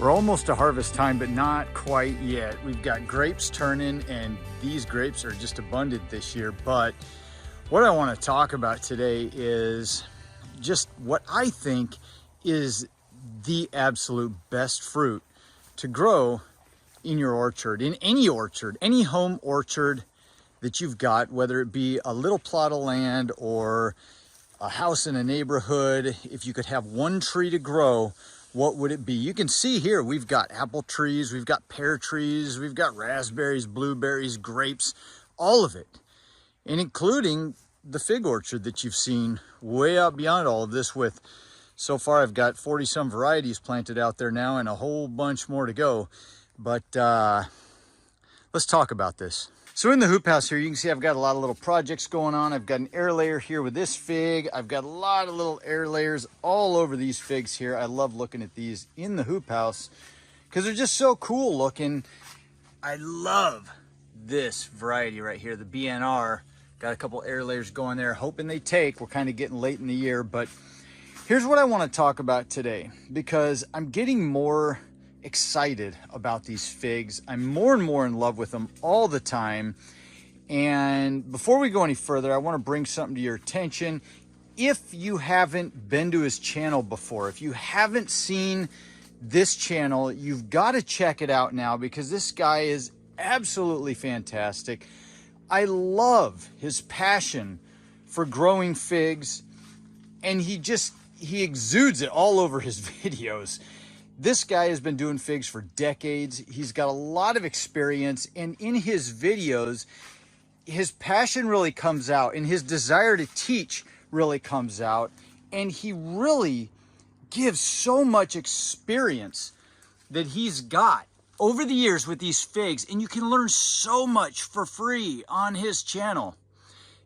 We're almost to harvest time, but not quite yet. We've got grapes turning, and these grapes are just abundant this year. But what I want to talk about today is just what I think is the absolute best fruit to grow in your orchard, in any orchard, any home orchard that you've got, whether it be a little plot of land or a house in a neighborhood. If you could have one tree to grow, what would it be? You can see here, we've got apple trees, we've got pear trees, we've got raspberries, blueberries, grapes, all of it. And including the fig orchard that you've seen way out beyond all of this with, so far I've got 40 some varieties planted out there now and a whole bunch more to go. But let's talk about this. So in the hoop house here, you can see I've got a lot of little projects going on. I've got an air layer here with this fig. I've got a lot of little air layers all over these figs here. I love looking at these in the hoop house because they're just so cool looking. I love this variety right here, the BNR. Got a couple air layers going there, hoping they take. We're kind of getting late in the year, but here's what I want to talk about today because I'm getting more excited about these figs. I'm more and more in love with them all the time. And before we go any further, I want to bring something to your attention. If you haven't been to his channel before, if you haven't seen this channel, you've got to check it out now because this guy is absolutely fantastic. I love his passion for growing figs, and he exudes it all over his videos. This guy has been doing figs for decades. He's got a lot of experience, and in his videos, his passion really comes out and his desire to teach really comes out. And he really gives so much experience that he's got over the years with these figs, and you can learn so much for free on his channel.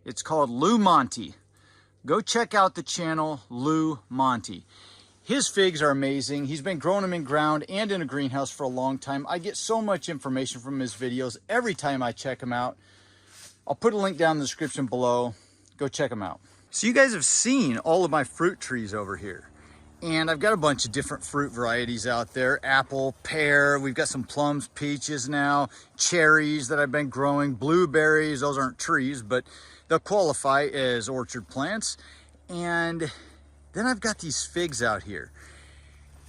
It's called Lou Monte. Go check out the channel, Lou Monte. His figs are amazing. He's been growing them in ground and in a greenhouse for a long time. I get so much information from his videos every time I check them out. I'll put a link down in the description below. Go check them out. So you guys have seen all of my fruit trees over here. And I've got a bunch of different fruit varieties out there. Apple, pear, we've got some plums, peaches now, cherries that I've been growing, blueberries, those aren't trees, but they'll qualify as orchard plants. And then I've got these figs out here,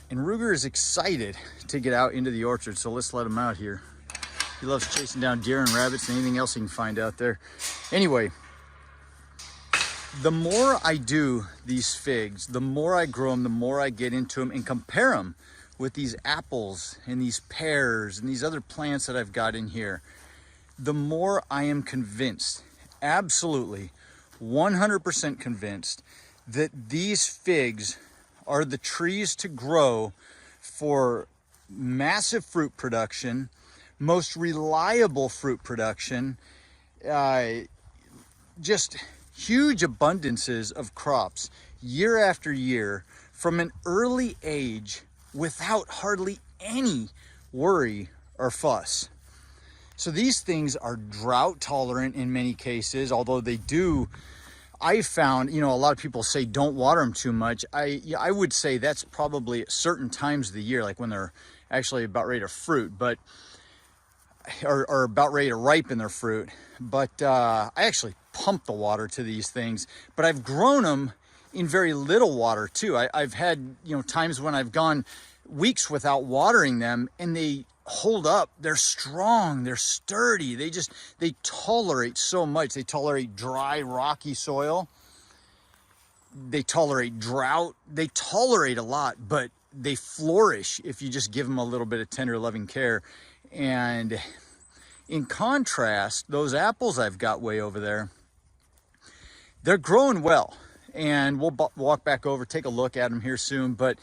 and Ruger is excited to get out into the orchard, so let's let him out here. He loves chasing down deer and rabbits and anything else he can find out there. Anyway, the more I do these figs, the more I grow them, the more I get into them and compare them with these apples and these pears and these other plants that I've got in here, the more I am convinced, absolutely 100% convinced, that these figs are the trees to grow for massive fruit production, most reliable fruit production, just huge abundances of crops year after year from an early age without hardly any worry or fuss. So these things are drought tolerant in many cases, although they do, I found, you know, a lot of people say don't water them too much. I would say that's probably at certain times of the year, like when they're actually about ready to fruit, but or about ready to ripen their fruit. But I actually pump the water to these things, but I've grown them in very little water too. I've had, you know, times when I've gone weeks without watering them, and they hold up. They're strong, they're sturdy, they tolerate so much. They tolerate dry, rocky soil, they tolerate drought, they tolerate a lot, but they flourish if you just give them a little bit of tender loving care. And in contrast, those apples I've got way over there, they're growing well, and we'll walk back over, take a look at them here soon, but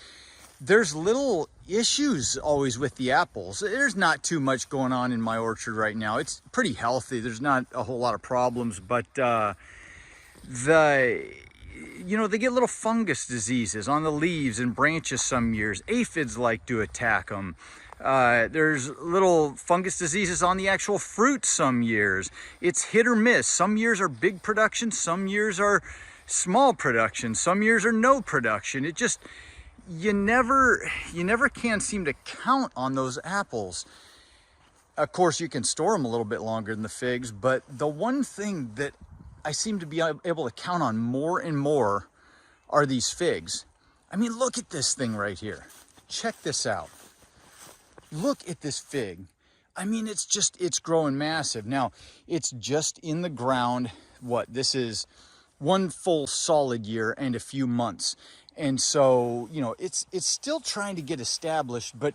there's little issues always with the apples. There's not too much going on in my orchard right now. It's pretty healthy. There's not a whole lot of problems, but you know, they get little fungus diseases on the leaves and branches some years. Aphids like to attack them. There's little fungus diseases on the actual fruit some years. It's hit or miss. Some years are big production, some years are small production, some years are no production. It just, you never can seem to count on those apples. Of course, you can store them a little bit longer than the figs, but the one thing that I seem to be able to count on more and more are these figs. I mean, look at this thing right here. Check this out. Look at this fig. I mean, it's growing massive. Now, it's just in the ground. This is one full solid year and a few months. And so, it's still trying to get established, but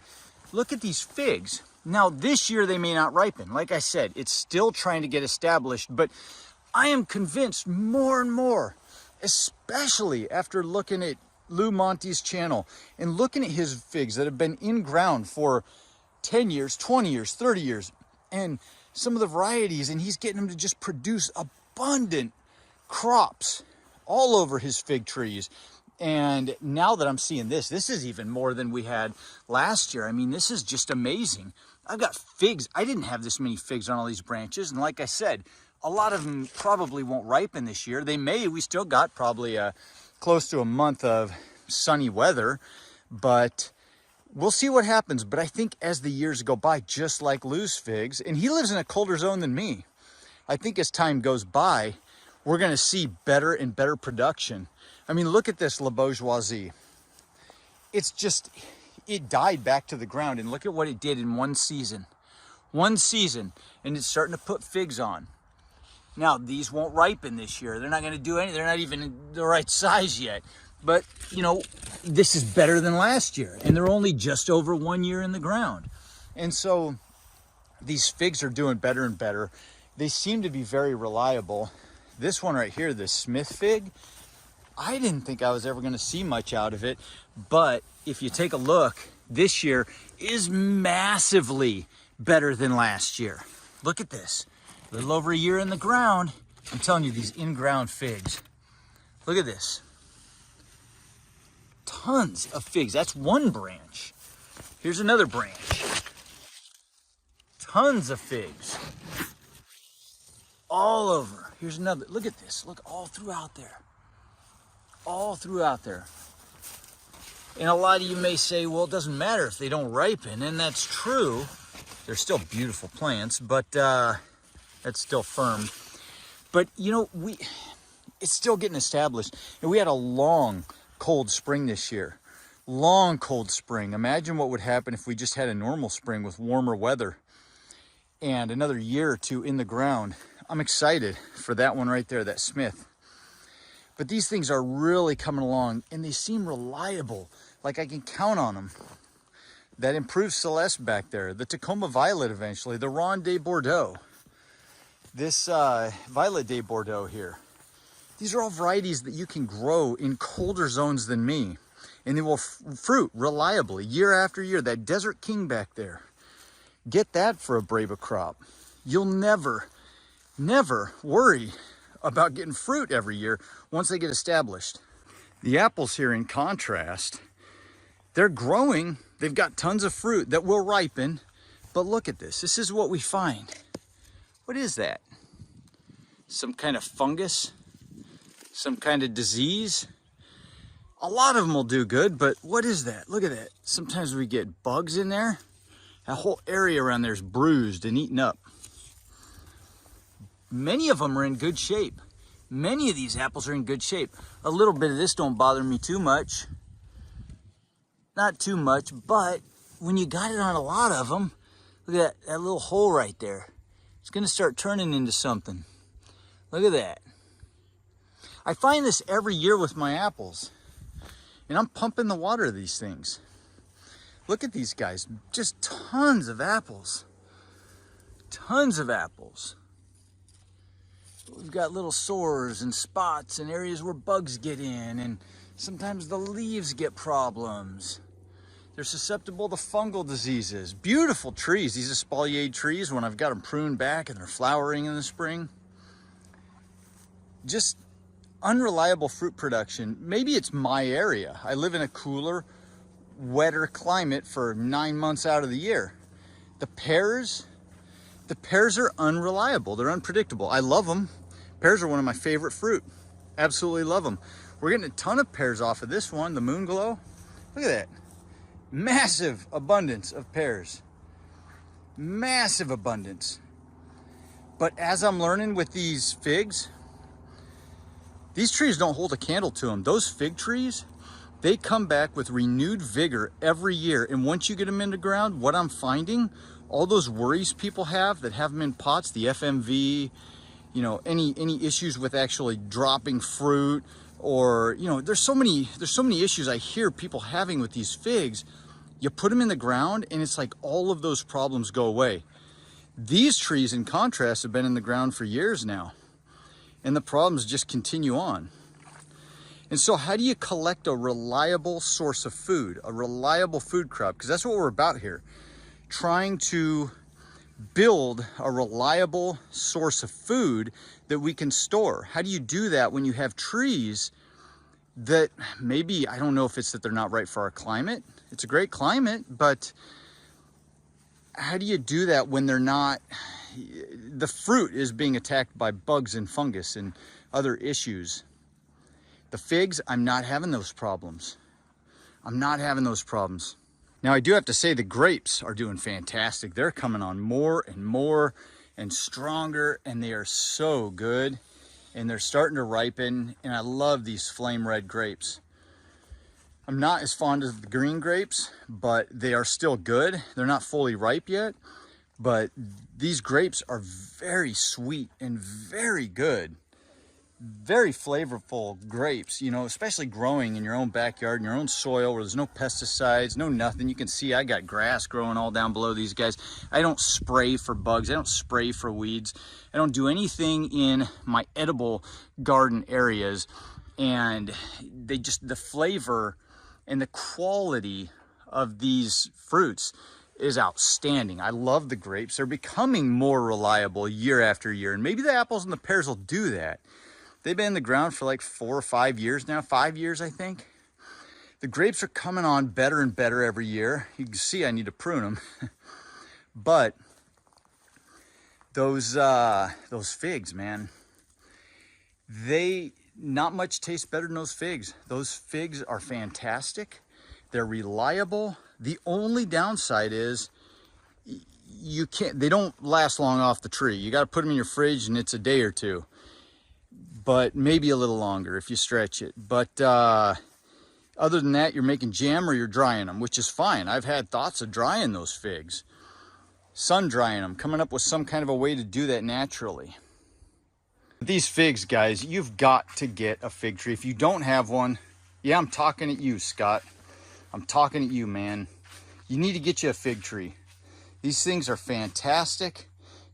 look at these figs. Now, this year they may not ripen. Like I said, it's still trying to get established, but I am convinced more and more, especially after looking at Lou Monte's channel and looking at his figs that have been in ground for 10 years, 20 years, 30 years, and some of the varieties, and he's getting them to just produce abundant crops all over his fig trees. And now that I'm seeing this is even more than we had last year. I mean, this is just amazing. I've got figs. I didn't have this many figs on all these branches. And like I said, a lot of them probably won't ripen this year. They may. We still got probably close to a month of sunny weather, but we'll see what happens. But I think as the years go by, just like Lou's figs, and he lives in a colder zone than me, I think as time goes by, we're going to see better and better production. I mean, look at this La Bourgeoisie. It died back to the ground, and look at what it did in one season. One season, and it's starting to put figs on. Now, these won't ripen this year. They're not going to do anything. They're not even the right size yet. But, this is better than last year, and they're only just over 1 year in the ground. And so these figs are doing better and better. They seem to be very reliable. This one right here, this Smith fig, I didn't think I was ever going to see much out of it, but if you take a look, this year is massively better than last year. Look at this. A little over a year in the ground. I'm telling you, these in-ground figs. Look at this. Tons of figs. That's one branch. Here's another branch. Tons of figs. All over. Here's another. Look at this. Look all throughout there. All throughout there. And a lot of you may say, well, it doesn't matter if they don't ripen, and that's true. They're still beautiful plants, but that's still firm. But it's still getting established. And we had a long, cold spring this year. Long, cold spring. Imagine what would happen if we just had a normal spring with warmer weather and another year or two in the ground. I'm excited for that one right there, that Smith. But these things are really coming along, and they seem reliable, like I can count on them. That improved Celeste back there, the Tacoma Violet eventually, the Ronde de Bordeaux, this Violet de Bordeaux here. These are all varieties that you can grow in colder zones than me, and they will fruit reliably year after year. That Desert King back there, get that for a Brava crop. You'll never worry about getting fruit every year once they get established. The apples here, in contrast, they're growing. They've got tons of fruit that will ripen, but look at this. This is what we find. What is that? Some kind of fungus? Some kind of disease? A lot of them will do good, but what is that? Look at that. Sometimes we get bugs in there. That whole area around there is bruised and eaten up. Many of them are in good shape. Many of these apples are in good shape. A little bit of this don't bother me too much. Not too much, but when you got it on a lot of them, look at that little hole right there. It's going to start turning into something. Look at that. I find this every year with my apples, and I'm pumping the water of these things. Look at these guys, just tons of apples. Tons of apples. We've got little sores and spots and areas where bugs get in, and sometimes the leaves get problems. They're susceptible to fungal diseases. Beautiful trees. These are espalier trees when I've got them pruned back and they're flowering in the spring. Just unreliable fruit production. Maybe it's my area. I live in a cooler, wetter climate for 9 months out of the year. The pears are unreliable. They're unpredictable. I love them. Pears are one of my favorite fruit. Absolutely love them. We're getting a ton of pears off of this one, the Moon Glow. Look at that. Massive abundance of pears. Massive abundance. But as I'm learning with these figs, these trees don't hold a candle to them. Those fig trees, they come back with renewed vigor every year. And once you get them in the ground, what I'm finding, all those worries people have that have them in pots, the FMV, you know, any issues with actually dropping fruit, or, you know, there's so many issues I hear people having with these figs. You put them in the ground and it's like all of those problems go away. These trees, in contrast, have been in the ground for years now, and the problems just continue on. And so how do you collect a reliable source of food, a reliable food crop? Because that's what we're about here. Trying to build a reliable source of food that we can store. How do you do that when you have trees that maybe, I don't know if it's that they're not right for our climate. It's a great climate, but how do you do that when they're not, the fruit is being attacked by bugs and fungus and other issues? The figs, I'm not having those problems. I'm not having those problems. Now, I do have to say the grapes are doing fantastic. They're coming on more and more and stronger, and they are so good. And they're starting to ripen, and I love these flame red grapes. I'm not as fond of the green grapes, but they are still good. They're not fully ripe yet, but these grapes are very sweet and very good. Very flavorful grapes, you know, especially growing in your own backyard, in your own soil where there's no pesticides, no nothing. You can see I got grass growing all down below these guys. I don't spray for bugs. I don't spray for weeds. I don't do anything in my edible garden areas. And they just, the flavor and the quality of these fruits is outstanding. I love the grapes. They're becoming more reliable year after year. And maybe the apples and the pears will do that. They've been in the ground for like 4 or 5 years now, 5 years, I think. The grapes are coming on better and better every year. You can see I need to prune them. But those figs, man, they, not much tastes better than those figs. Those figs are fantastic. They're reliable. The only downside is you can't, they don't last long off the tree. You got to put them in your fridge and it's a day or two. But maybe a little longer if you stretch it. But other than that, you're making jam or you're drying them, which is fine. I've had thoughts of drying those figs, sun drying them, coming up with some kind of a way to do that naturally. These figs, guys, you've got to get a fig tree. If you don't have one, yeah, I'm talking at you, Scott. I'm talking at you, man. You need to get you a fig tree. These things are fantastic,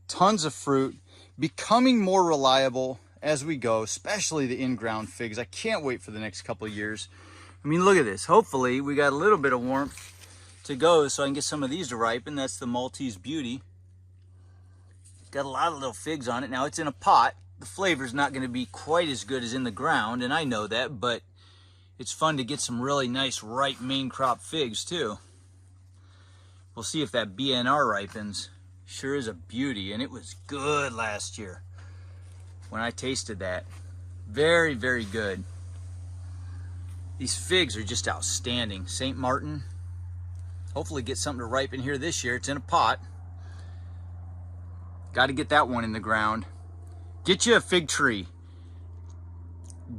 tons of fruit, becoming more reliable as we go, especially the in-ground figs. I can't wait for the next couple of years. I mean, look at this. Hopefully we got a little bit of warmth to go so I can get some of these to ripen. That's the Maltese Beauty. Got a lot of little figs on it. Now it's in a pot. The flavor's not going to be quite as good as in the ground, and I know that, but it's fun to get some really nice ripe main crop figs too. We'll see if that BNR ripens. Sure is a beauty, and it was good last year when I tasted that. Very, very good. These figs are just outstanding. St. Martin. Hopefully get something to ripen here this year. It's in a pot. Got to get that one in the ground. Get you a fig tree.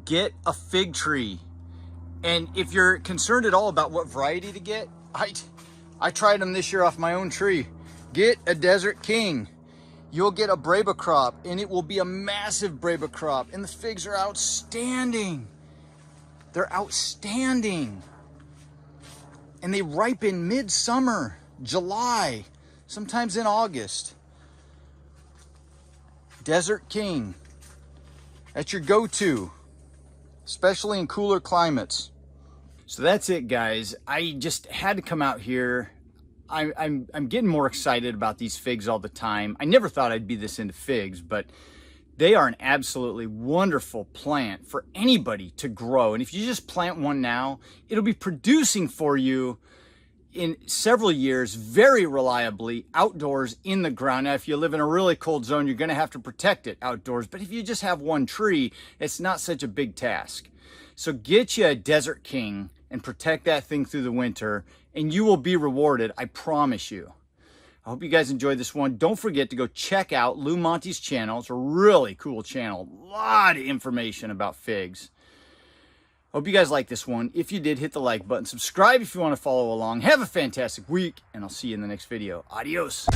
Get a fig tree. And if you're concerned at all about what variety to get, I tried them this year off my own tree. Get a Desert King. You'll get a Breba crop, and it will be a massive Breba crop. And the figs are outstanding. They're outstanding. And they ripen midsummer, July, sometimes in August. Desert King. That's your go-to, especially in cooler climates. So that's it, guys. I just had to come out here. I'm getting more excited about these figs all the time. I never thought I'd be this into figs, but they are an absolutely wonderful plant for anybody to grow. And if you just plant one now, it'll be producing for you in several years very reliably outdoors in the ground. Now, if you live in a really cold zone, you're going to have to protect it outdoors. But if you just have one tree, it's not such a big task. So get you a Desert King. and protect that thing through the winter, and you will be rewarded, I promise you. I hope you guys enjoyed this one. Don't forget to go check out Lou Monte's channel. It's a really cool channel. A lot of information about figs. Hope you guys like this one. If you did, hit the like button. Subscribe if you want to follow along. Have a fantastic week, and I'll see you in the next video. Adios.